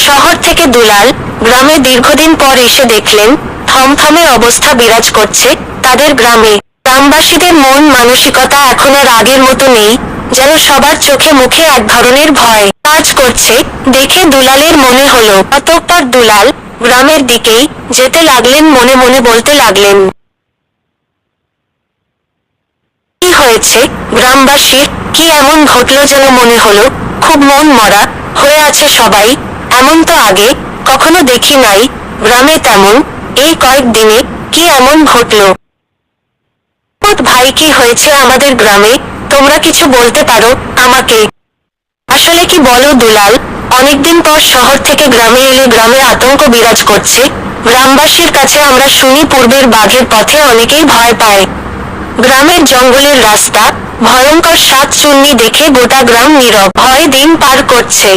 শহর থেকে দুলাল গ্রামে দীর্ঘদিন পর এসে দেখলেন থমথমে অবস্থা বিরাজ করছে তাদের গ্রামে। গ্রামবাসীদের মন মানসিকতা এখন আর আগের মতো নেই, যেন সবার চোখে মুখে এক ধরনের ভয় কাজ করছে। দেখে দুলালের মনে হলো। অতঃপর দুলাল গ্রামের দিকেই যেতে লাগলেন, মনে মনে বলতে লাগলেন, কি হয়েছে গ্রামবাসীর, কি এমন ঘটল যেন মনে হলো খুব মন মরা হয়ে আছে সবাই। এমন তো আগে কখনো দেখি নাই গ্রামে তেমন। এই কয়েকদিনে কি এমন ঘটল? ভাই, কি হয়েছে আমাদের গ্রামে? তোমরা কিছু বলতে পারো আমাকে? আসলে কি বলো দুলাল, অনেকদিন পর শহর থেকে গ্রামে এলে গ্রামে আতঙ্ক বিরাজ করছে। গ্রামবাসীর কাছে আমরা শুনি পূর্বের বাঘের পথে অনেকেই ভয় পায়। গ্রামের জঙ্গলের রাস্তা ভয়ঙ্কর শাকচুন্নি দেখে গোটা গ্রাম নীরব ভয়ে দিন পার করছে।